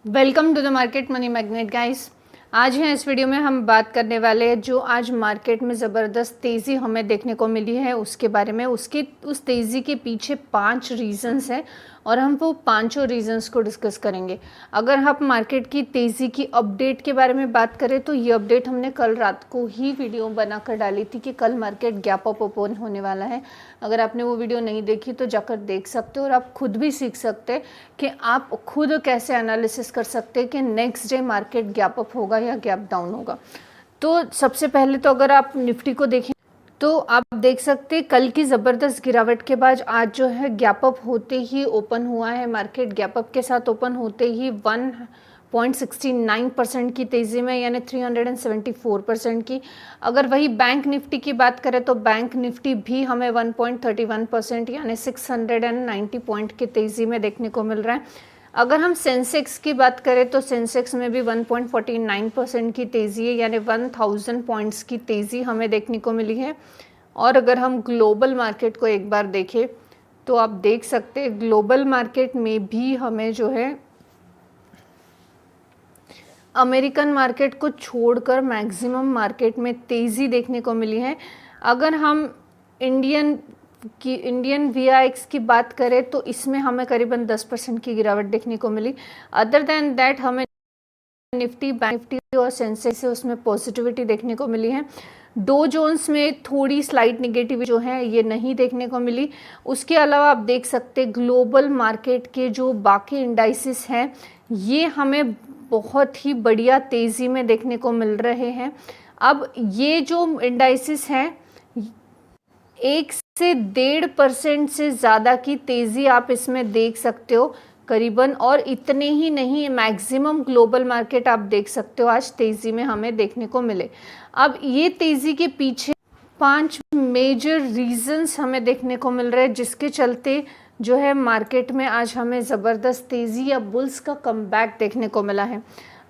Welcome to the market money magnet guys. आज है इस वीडियो में हम बात करने वाले हैं जो आज मार्केट में ज़बरदस्त तेज़ी हमें देखने को मिली है उसके बारे में। उस तेज़ी के पीछे 5 रीज़न्स हैं और हम वो पांचों रीज़न्स को डिस्कस करेंगे। अगर हम मार्केट की तेज़ी की अपडेट के बारे में बात करें तो ये अपडेट हमने कल रात को ही वीडियो बनाकर डाली थी कि कल मार्केट गैप अप ओपन होने वाला है। अगर आपने वो वीडियो नहीं देखी तो जाकर देख सकते हो और आप खुद भी सीख सकते हैं कि आप खुद कैसे एनालिसिस कर सकते हैं कि next day market gap up होगा या गैप डाउन होगा। तो सबसे पहले तो अगर आप निफ्टी को देखें तो आप देख सकते हैं कल की ज़बरदस्त गिरावट के बाद आज जो है गैप अप होते ही ओपन हुआ है। मार्केट गैप अप के साथ ओपन होते ही 1.69% की तेज़ी में, यानी 374% की। अगर वही बैंक निफ्टी की बात करें तो बैंक निफ्टी भी हमें 1.31% यानी 690 पॉइंट की तेज़ी में देखने को मिल रहा है। अगर हम सेंसेक्स की बात करें तो सेंसेक्स में भी 1.49% की तेज़ी है, यानी 1000 पॉइंट्स की तेज़ी हमें देखने को मिली है। और अगर हम ग्लोबल मार्केट को एक बार देखें तो आप देख सकते हैं ग्लोबल मार्केट में भी हमें जो है अमेरिकन मार्केट को छोड़कर मैक्सिमम मार्केट में तेज़ी देखने को मिली है। अगर हम इंडियन VIX की बात करें तो इसमें हमें करीबन 10% की गिरावट देखने को मिली। अदर देन दैट हमें निफ्टी, बैंक निफ्टी और सेंसेक्स से उसमें पॉजिटिविटी देखने को मिली है। डो जोन्स में थोड़ी स्लाइट निगेटिव जो है ये नहीं देखने को मिली। उसके अलावा आप देख सकते ग्लोबल मार्केट के जो बाकी इंडाइसिस हैं ये हमें बहुत ही बढ़िया तेज़ी में देखने को मिल रहे हैं। अब ये जो इंडाइसिस हैं 1 से 1.5% से ज़्यादा की तेज़ी आप इसमें देख सकते हो करीबन। और इतने ही नहीं, मैक्सिमम ग्लोबल मार्केट आप देख सकते हो आज तेज़ी में हमें देखने को मिले। अब ये तेज़ी के पीछे 5 मेजर रीजंस हमें देखने को मिल रहे हैं जिसके चलते जो है मार्केट में आज हमें ज़बरदस्त तेज़ी या बुल्स का कमबैक देखने को मिला है।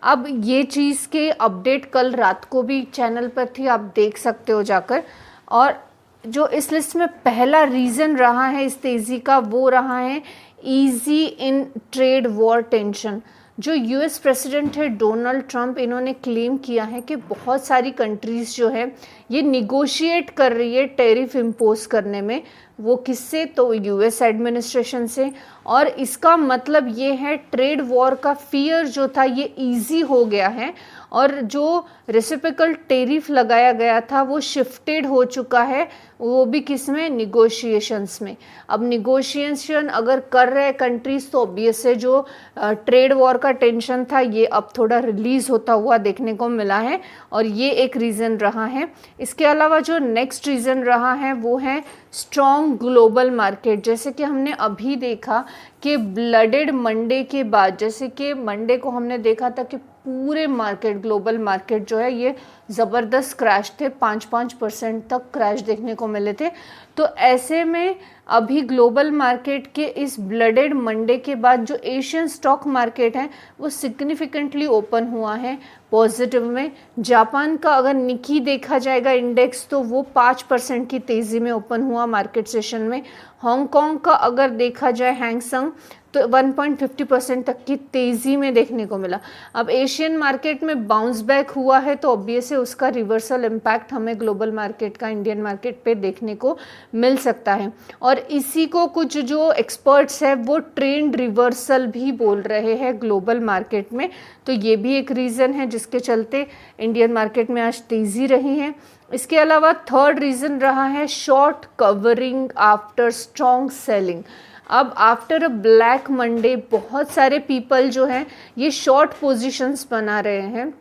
अब ये चीज़ के अपडेट कल रात को भी चैनल पर थी, आप देख सकते हो जाकर। और जो इस लिस्ट में पहला रीज़न रहा है इस तेज़ी का वो रहा है easy in trade war tension. जो यूएस प्रेसिडेंट है डोनाल्ड ट्रंप, इन्होंने क्लेम किया है कि बहुत सारी कंट्रीज़ जो है ये निगोशिएट कर रही है टैरिफ इम्पोज करने में। वो किससे? तो यूएस एडमिनिस्ट्रेशन से। और इसका मतलब ये है ट्रेड वॉर का फियर जो था ये इजी हो गया है और जो रेसिप्रोकल टैरिफ लगाया गया था वो शिफ्टेड हो चुका है, वो भी किस में? निगोशिएशंस में। अब निगोशिएशन अगर कर रहे कंट्रीज तो ऑब्वियस है जो ट्रेड वॉर का टेंशन था ये अब थोड़ा रिलीज होता हुआ देखने को मिला है और ये एक रीज़न रहा है। इसके अलावा जो नेक्स्ट रीज़न रहा है वो है स्ट्रॉन्ग ग्लोबल मार्केट। जैसे कि हमने अभी देखा कि ब्लडेड मंडे के बाद, जैसे कि मंडे को हमने देखा था कि पूरे मार्केट, ग्लोबल मार्केट जो है ये ज़बरदस्त क्रैश थे, 5% तक क्रैश देखने को मिले थे। तो ऐसे में अभी ग्लोबल मार्केट के इस ब्लडेड मंडे के बाद जो एशियन स्टॉक मार्केट है वो सिग्निफिकेंटली ओपन हुआ है पॉजिटिव में। जापान का अगर निकी देखा जाएगा इंडेक्स तो वो 5% की तेज़ी में ओपन हुआ मार्केट सेशन में। हांगकांग का अगर देखा जाए हैंगसेंग तो 1.50% तक की तेज़ी में देखने को मिला। अब एशियन मार्केट में बाउंस बैक हुआ है तो ऑब्वियस है उसका रिवर्सल इम्पैक्ट हमें ग्लोबल मार्केट का इंडियन मार्केट पे देखने को मिल सकता है। और इसी को कुछ जो एक्सपर्ट्स हैं वो ट्रेंड रिवर्सल भी बोल रहे हैं ग्लोबल मार्केट में। तो ये भी एक रीज़न है जिसके चलते इंडियन मार्केट में आज तेज़ी रही है। इसके अलावा थर्ड रीज़न रहा है short covering after strong selling. अब आफ्टर अ ब्लैक मंडे बहुत सारे पीपल जो हैं ये शॉर्ट पोजीशंस बना रहे हैं,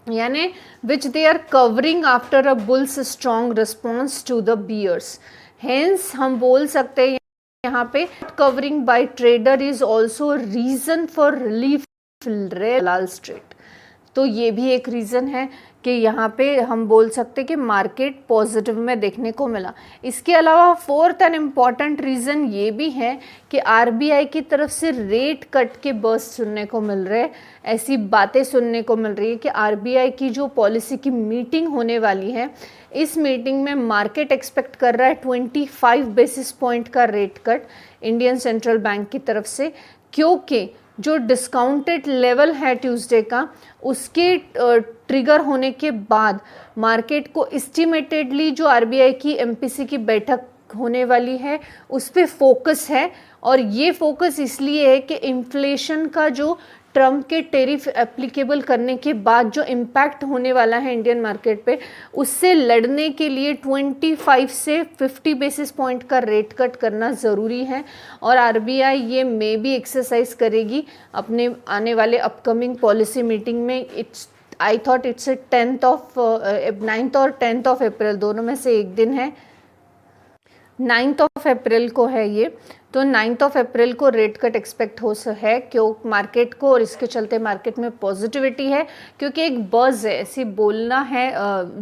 यानी which they are covering after a bulls strong response to the bears. Hence हम बोल सकते हैं यहाँ पे covering by trader is also reason for relief लाल स्ट्रेट। तो ये भी एक रीज़न है कि यहाँ पे हम बोल सकते कि मार्केट पॉजिटिव में देखने को मिला। इसके अलावा फोर्थ एंड इम्पॉर्टेंट रीज़न ये भी है कि आरबीआई की तरफ से रेट कट के बर्स्ट सुनने को मिल रहे, ऐसी बातें सुनने को मिल रही है कि आरबीआई की जो पॉलिसी की मीटिंग होने वाली है, इस मीटिंग में मार्केट एक्सपेक्ट कर रहा है 25 बेसिस पॉइंट का rate cut Indian central bank की तरफ से, क्योंकि जो डिस्काउंटेड लेवल है ट्यूसडे का, उसके ट्रिगर होने के बाद मार्केट को एस्टिमेटेडली जो आरबीआई की एमपीसी की बैठक होने वाली है उस पे फोकस है। और ये फोकस इसलिए है कि इन्फ्लेशन का जो ट्रम्प के टेरिफ एप्लीकेबल करने के बाद जो इम्पैक्ट होने वाला है इंडियन मार्केट पे, उससे लड़ने के लिए 25 से 50 बेसिस पॉइंट का रेट कट करना ज़रूरी है। और आरबीआई ये मे भी एक्सरसाइज करेगी अपने आने वाले अपकमिंग पॉलिसी मीटिंग में। आई थॉट इट्स 9th और 10th ऑफ अप्रैल, दोनों में से एक दिन है, 9th ऑफ अप्रैल को है ये, तो 9th ऑफ अप्रैल को रेट कट एक्सपेक्ट है क्यों मार्केट को, और इसके चलते मार्केट में पॉजिटिविटी है क्योंकि एक बज़ है, ऐसी बोलना है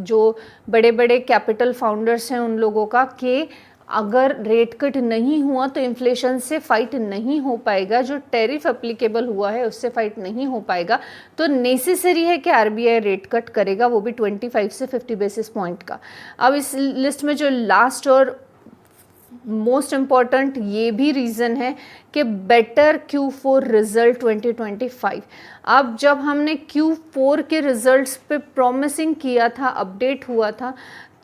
जो बड़े बड़े कैपिटल फाउंडर्स हैं उन लोगों का कि अगर रेट कट नहीं हुआ तो इन्फ्लेशन से फाइट नहीं हो पाएगा, जो टैरिफ एप्लीकेबल हुआ है उससे फाइट नहीं हो पाएगा, तो नेसेसरी है कि आरबीआई रेट कट करेगा, वो भी 25 से 50 बेसिस पॉइंट का। अब इस लिस्ट में जो लास्ट और मोस्ट इम्पॉर्टेंट ये भी रीज़न है कि बेटर Q4 रिजल्ट 2025। अब जब हमने Q4 के रिजल्ट्स पे प्रॉमिसिंग किया था, अपडेट हुआ था,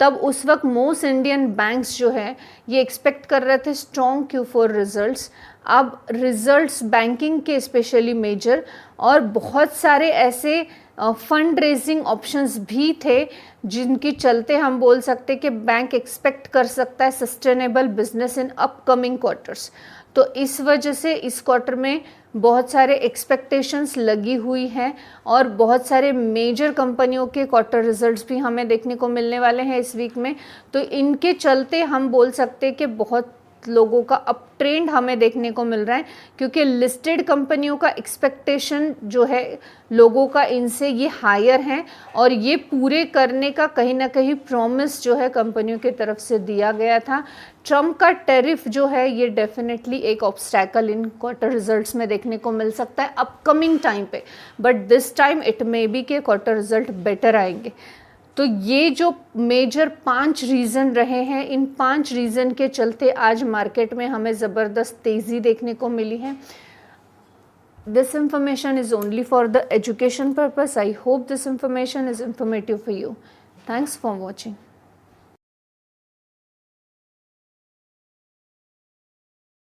तब उस वक्त मोस्ट इंडियन बैंक्स जो है ये एक्सपेक्ट कर रहे थे स्ट्रॉन्ग Q4 रिजल्ट्स। अब रिजल्ट्स बैंकिंग के स्पेशली मेजर और बहुत सारे ऐसे फंड रेजिंग ऑप्शंस भी थे जिनकी चलते हम बोल सकते कि बैंक एक्सपेक्ट कर सकता है sustainable business in upcoming quarters. तो इस वजह से इस क्वार्टर में बहुत सारे एक्सपेक्टेशंस लगी हुई हैं और बहुत सारे मेजर कंपनियों के क्वार्टर रिजल्ट्स भी हमें देखने को मिलने वाले हैं इस वीक में। तो इनके चलते हम बोल सकते कि बहुत लोगों का अप ट्रेंड हमें देखने को मिल रहा है, क्योंकि लिस्टेड कंपनियों का एक्सपेक्टेशन जो है लोगों का इनसे ये हायर है और ये पूरे करने का कहीं ना कहीं प्रॉमिस जो है कंपनियों की तरफ से दिया गया था। ट्रम्प का टैरिफ जो है ये डेफिनेटली एक ऑब्स्टैकल इन क्वार्टर रिजल्ट्स में देखने को मिल सकता है अपकमिंग टाइम पे, but this time it may be के क्वार्टर रिजल्ट बेटर आएंगे। तो ये जो मेजर 5 रीज़न रहे हैं, इन 5 रीज़न के चलते आज मार्केट में हमें ज़बरदस्त तेज़ी देखने को मिली है। This information is only for the education purpose. I hope this information is informative for you. Thanks for watching.